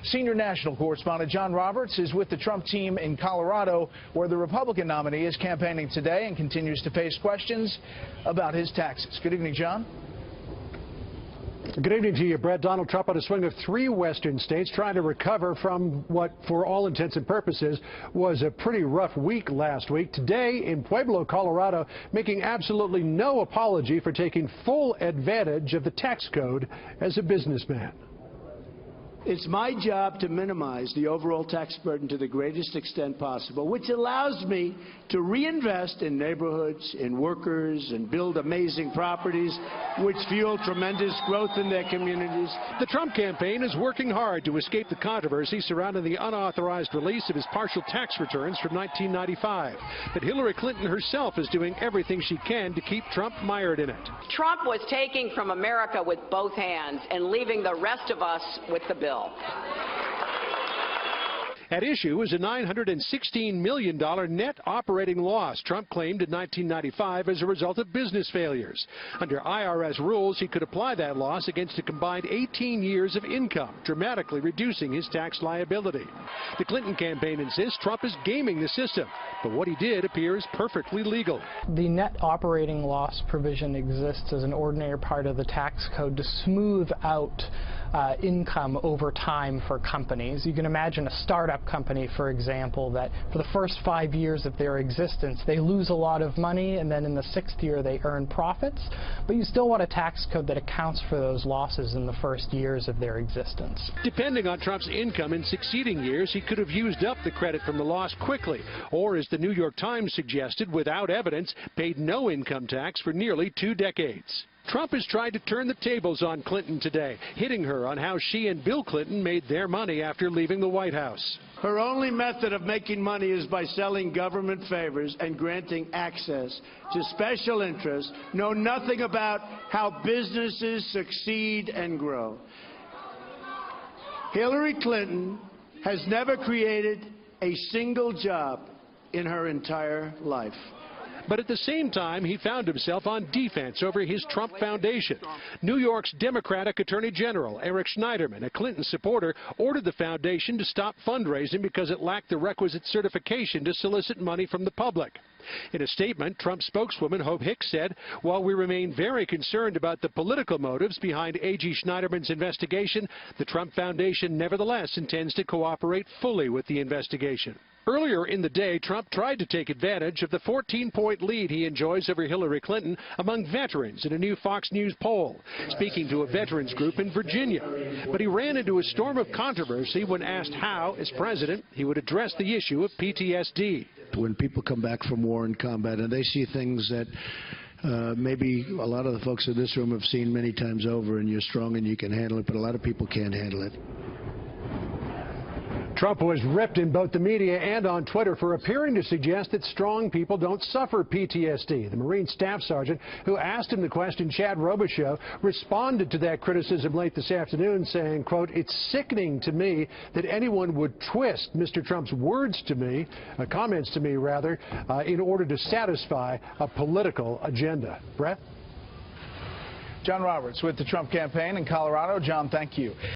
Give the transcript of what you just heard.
Senior national correspondent John Roberts is with the Trump team in Colorado, where the Republican nominee is campaigning today and continues to face questions about his taxes. Good evening, John. Good evening to you, Brett. Donald Trump on a swing of 3 western states trying to recover from what, for all intents and purposes, was a pretty rough week last week. Today in Pueblo, Colorado, making absolutely no apology for taking full advantage of the tax code as a businessman. It's my job to minimize the overall tax burden to the greatest extent possible, which allows me to reinvest in neighborhoods, in workers, and build amazing properties which fuel tremendous growth in their communities. The Trump campaign is working hard to escape the controversy surrounding the unauthorized release of his partial tax returns from 1995. But Hillary Clinton herself is doing everything she can to keep Trump mired in it. Trump was taking from America with both hands and leaving the rest of us with the bill. At issue is a $916 million net operating loss Trump claimed in 1995 as a result of business failures. Under IRS rules, he could apply that loss against a combined 18 years of income, dramatically reducing his tax liability. The Clinton campaign insists Trump is gaming the system, but what he did appears perfectly legal. The net operating loss provision exists as an ordinary part of the tax code to smooth out income over time for companies. You can imagine a startup company, for example, that for the first 5 years of their existence, they lose a lot of money, and then in the 6th year they earn profits. But you still want a tax code that accounts for those losses in the first years of their existence. Depending on Trump's income in succeeding years, he could have used up the credit from the loss quickly, or as the New York Times suggested, without evidence, paid no income tax for nearly 2 decades. Trump has tried to turn the tables on Clinton today, hitting her on how she and Bill Clinton made their money after leaving the White House. Her only method of making money is by selling government favors and granting access to special interests, know nothing about how businesses succeed and grow. Hillary Clinton has never created a single job in her entire life. But at the same time, he found himself on defense over his Trump Foundation. New York's Democratic Attorney General Eric Schneiderman, a Clinton supporter, ordered the foundation to stop fundraising because it lacked the requisite certification to solicit money from the public. In a statement, Trump spokeswoman Hope Hicks said, "While we remain very concerned about the political motives behind AG Schneiderman's investigation, the Trump Foundation nevertheless intends to cooperate fully with the investigation." Earlier in the day, Trump tried to take advantage of the 14-point lead he enjoys over Hillary Clinton among veterans in a new Fox News poll, speaking to a veterans group in Virginia. But he ran into a storm of controversy when asked how, as president, he would address the issue of PTSD. When people come back from war and combat and they see things that maybe a lot of the folks in this room have seen many times over, and you're strong and you can handle it, but a lot of people can't handle it. Trump was ripped in both the media and on Twitter for appearing to suggest that strong people don't suffer PTSD. The Marine Staff Sergeant who asked him the question, Chad Robichaux, responded to that criticism late this afternoon saying, quote, "It's sickening to me that anyone would twist Mr. Trump's words to me, comments to me rather, in order to satisfy a political agenda." Brett? John Roberts with the Trump campaign in Colorado. John, thank you.